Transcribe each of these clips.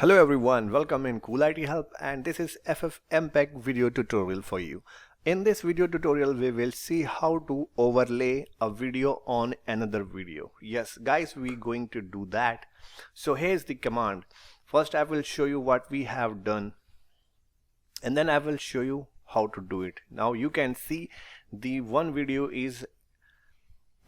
Hello everyone, welcome in Cool IT Help, and this is FFmpeg video tutorial for you. In this video tutorial we will see how to overlay a video on another video. Yes guys, we're going to do that. So here's the command. First I will show you what we have done, and then I will show you how to do it. Now you can see the one video is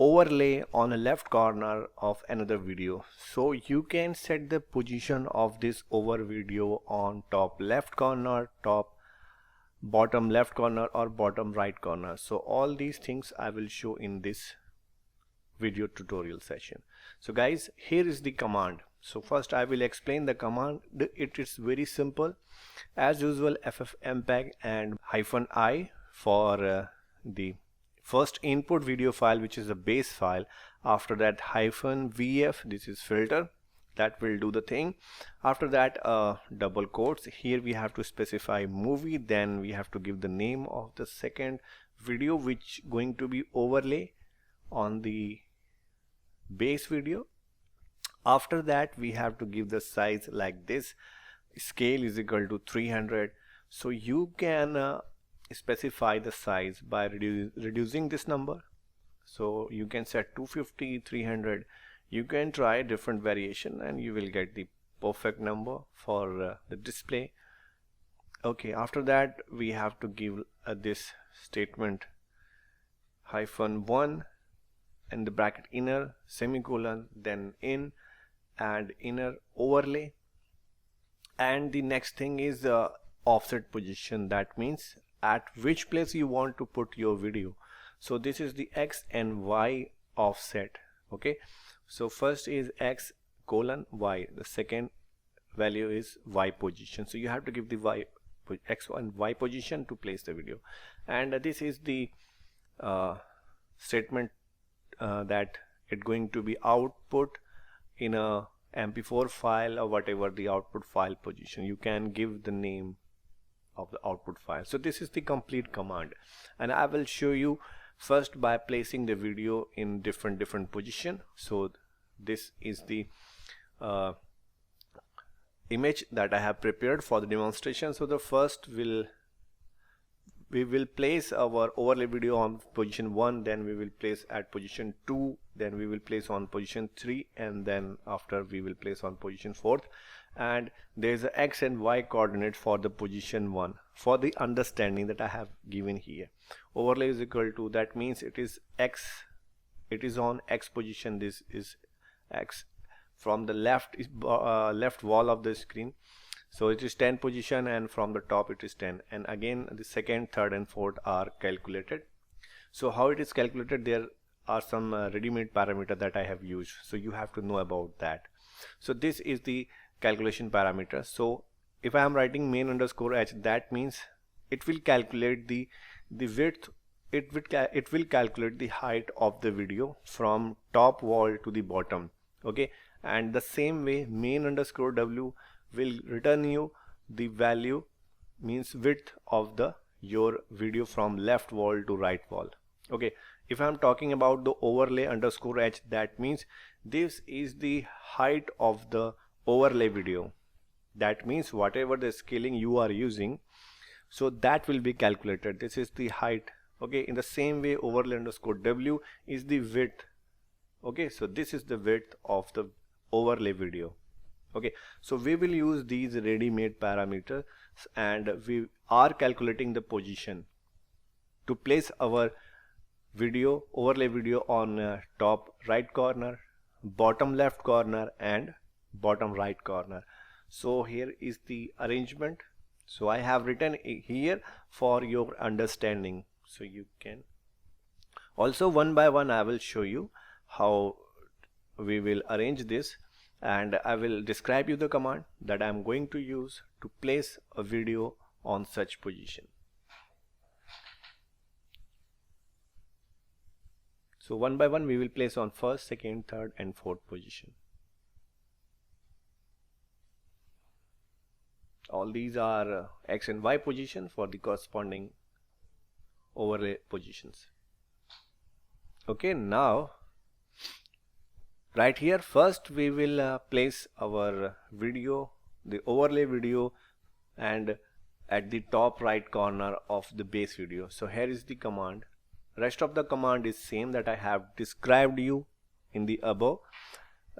overlay on the left corner of another video, so you can set the position of this over video on top left corner, top bottom left corner, or bottom right corner. So all these things I will show in this video tutorial session. So guys, here is the command. So first I will explain the command. It is very simple as usual. FFmpeg and -I for the first input video file, which is a base file. After that -vf, this is filter, that will do the thing. After that double quotes, here we have to specify movie, then we have to give the name of the second video which going to be overlay on the base video. After that we have to give the size like this, scale is equal to 300. So you can specify the size by reducing this number. So you can set 250, 300. You can try different variation and you will get the perfect number for the display. Okay, after that we have to give this statement -1 and the bracket inner semicolon, then in and inner overlay. And the next thing is offset position. That means at which place you want to put your video. So this is the X and Y offset. Okay, so first is X:Y, the second value is Y position. So you have to give the X and Y position to place the video. And this is the statement that it going to be output in a MP4 file or whatever the output file position. You can give the name of the output file. So this is the complete command, and I will show you first by placing the video in different position. So this is the image that I have prepared for the demonstration. So the first we will place our overlay video on position 1, then we will place at position 2, then we will place on position 3, and then after we will place on position 4th. And there is a X and Y coordinate for the position 1 for the understanding that I have given here. Overlay is equal to, that means it is X, it is on X position. This is X from the left left wall of the screen. So it is 10 position, and from the top it is 10, and again the second, third and fourth are calculated. So how it is calculated, there are some ready-made parameter that I have used, so you have to know about that. So this is the calculation parameter. So if I am writing main_h, that means it will calculate the width, it will calculate the height of the video from top wall to the bottom. Okay, and the same way main_w will return you the value, means width of your video from left wall to right wall. Okay, if I am talking about the overlay_h, that means this is the height of the overlay video. That means whatever the scaling you are using, so that will be calculated. This is the height. Okay, in the same way overlay_w is the width. Okay, so this is the width of the overlay video. Okay, so we will use these ready-made parameters, and we are calculating the position to place our video, overlay video on top right corner, bottom left corner and bottom right corner. So here is the arrangement. So I have written here for your understanding, so you can also one by one I will show you how we will arrange this, and I will describe you the command that I am going to use to place a video on such position. So one by one we will place on first, second, third and fourth position. All these are X and Y position for the corresponding overlay positions. Okay, now right here first we will place our video the overlay video and at the top right corner of the base video. So here is the command. Rest of the command is same that I have described you in the above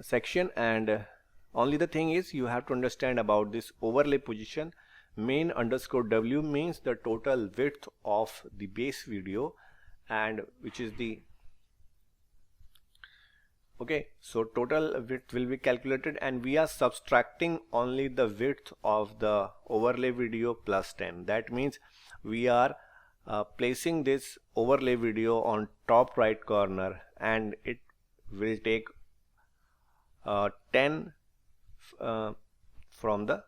section, and only the thing is you have to understand about this overlay position. Main_w means the total width of the base video, and which is the okay, so total width will be calculated, and we are subtracting only the width of the overlay video plus 10. That means we are placing this overlay video on top right corner, and it will take 10 from the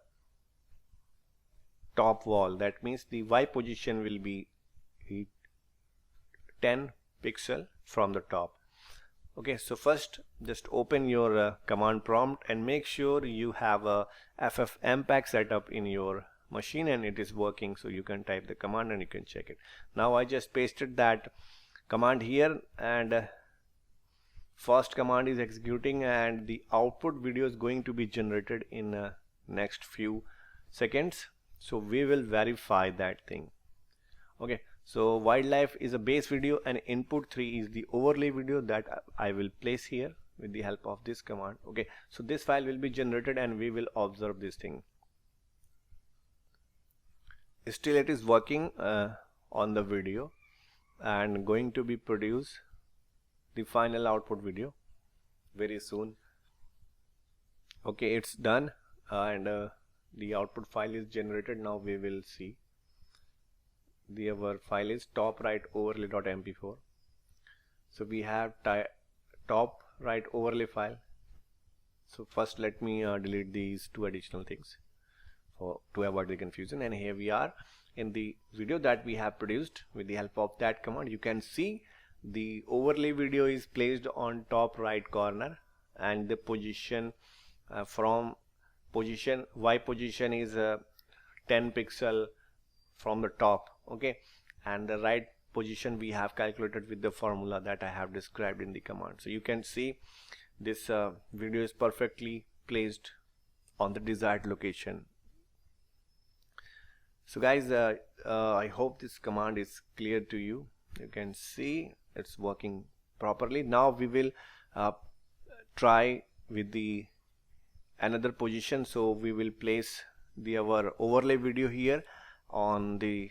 top wall. That means the Y position will be 10 pixel from the top. Okay, so first just open your command prompt and make sure you have a FFmpeg setup in your machine and it is working, so you can type the command and you can check it. Now I just pasted that command here, and first command is executing, and the output video is going to be generated in next few seconds. So we will verify that thing. Okay, so wildlife is a base video and input 3 is the overlay video that I will place here with the help of this command. Okay, so this file will be generated and we will observe this thing. Still it is working on the video and going to be produce the final output video very soon. Okay, it's done, and the output file is generated. Now we will see our file is top right overlay.mp4. so we have top right overlay file. So first let me delete these two additional things to avoid the confusion, and here we are in the video that we have produced with the help of that command. You can see the overlay video is placed on top right corner, and the position from position Y position is 10 pixel from the top. Okay, and the right position we have calculated with the formula that I have described in the command. So you can see this video is perfectly placed on the desired location. So guys, I hope this command is clear to you. You can see it's working properly. Now we will try with the another position. So we will place our overlay video here on the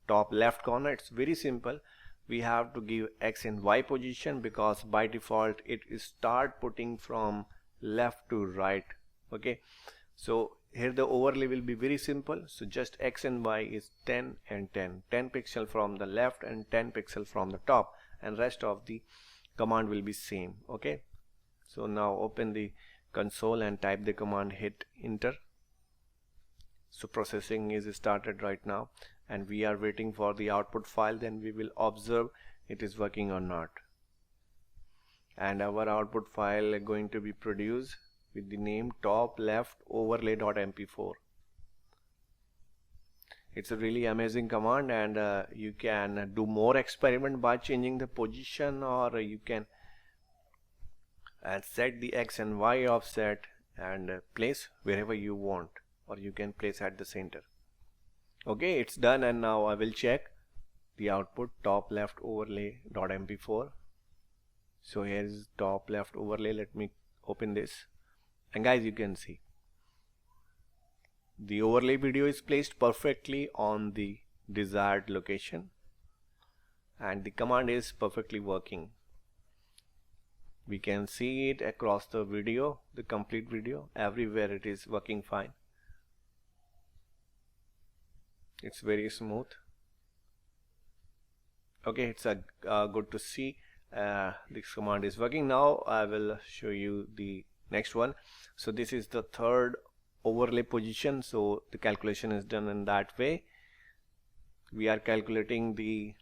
top left corner. It's very simple. We have to give X and Y position because by default it is start putting from left to right. Okay, so here the overlay will be very simple. So just X and Y is 10 and 10 pixel from the left and 10 pixel from the top, and rest of the command will be same. Okay, so now open the console and type the command, hit enter. So processing is started right now, and we are waiting for the output file. Then we will observe it is working or not, and our output file is going to be produced with the name top left overlay.mp4. It's a really amazing command, and you can do more experiment by changing the position, or you can set the X and Y offset and place wherever you want, or you can place at the center. Okay, it's done, and now I will check the output top left overlay.mp4. So here is top left overlay. Let me open this, and guys, you can see the overlay video is placed perfectly on the desired location, and the command is perfectly working. We can see it across the video, the complete video, everywhere it is working fine. It's very smooth. Okay, it's good to see this command is working. Now I will show you the next one. So this is the third overlay position. So the calculation is done in that way. We are calculating the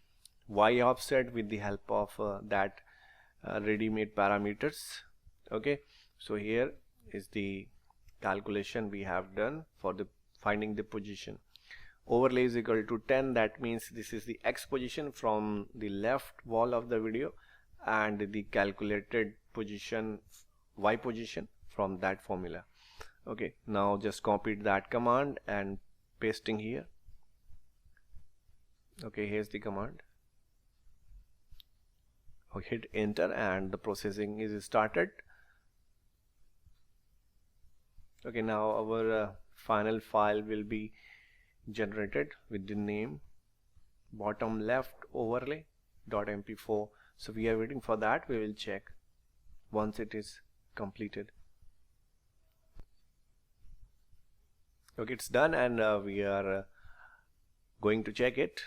Y offset with the help of that ready-made parameters. Okay, so here is the calculation we have done for the finding the position. Overlay is equal to 10. That means this is the X position from the left wall of the video, and the calculated position Y position from that formula. Okay, now just copy that command and pasting here. Okay, here's the command. Okay, hit enter and the processing is started. Okay, now our final file will be generated with the name bottom left overlay.mp4. So we are waiting for that. We will check once it is completed. Okay, it's done, and we are going to check it,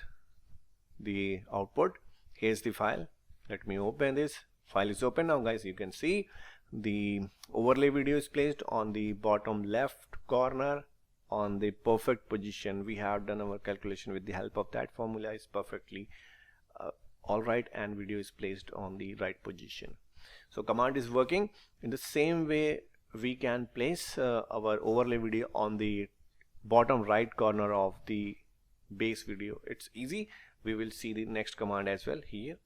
the output. Here's the file. Let me open this. File is open now, guys. You can see the overlay video is placed on the bottom left corner on the perfect position. We have done our calculation with the help of that formula. Is perfectly all right, and video is placed on the right position. So command is working. In the same way, we can place our overlay video on the bottom right corner of the base video. It's easy. We will see the next command as well here.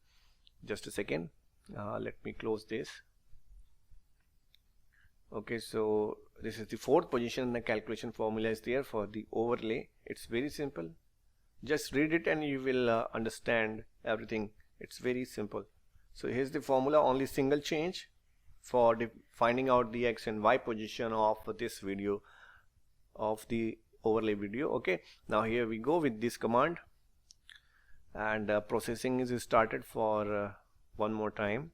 Just a second. Let me close this. Okay, so this is the fourth position. The calculation formula is there for the overlay. It's very simple. Just read it and you will understand everything. It's very simple. So here's the formula. Only single change for finding out the X and Y position of this video, of the overlay video. Okay, now here we go with this command, and processing is started for one more time,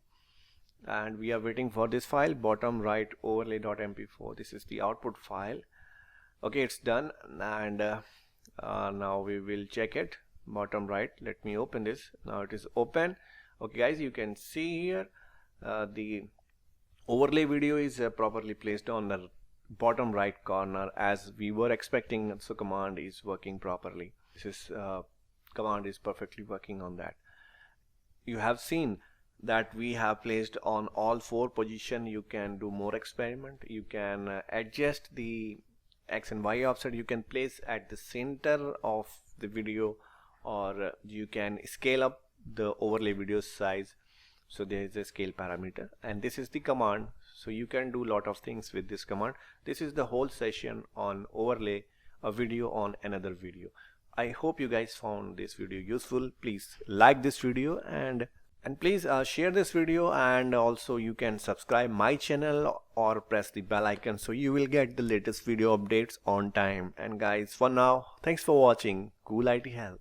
and we are waiting for this file bottom right overlay.mp4. This is the output file. Okay, it's done, and now we will check it. Bottom right, let me open this. Now it is open. Okay guys, you can see here the overlay video is properly placed on the bottom right corner as we were expecting. So command is working properly. This is command is perfectly working on that. You have seen that we have placed on all four position. You can do more experiment. You can adjust the X and Y offset. You can place at the center of the video, or you can scale up the overlay video size. So there is a scale parameter, and this is the command. So you can do a lot of things with this command. This is the whole session on overlay a video on another video. I hope you guys found this video useful. Please like this video and please share this video, and also you can subscribe my channel or press the bell icon so you will get the latest video updates on time. And guys, for now, thanks for watching. Cool IT help.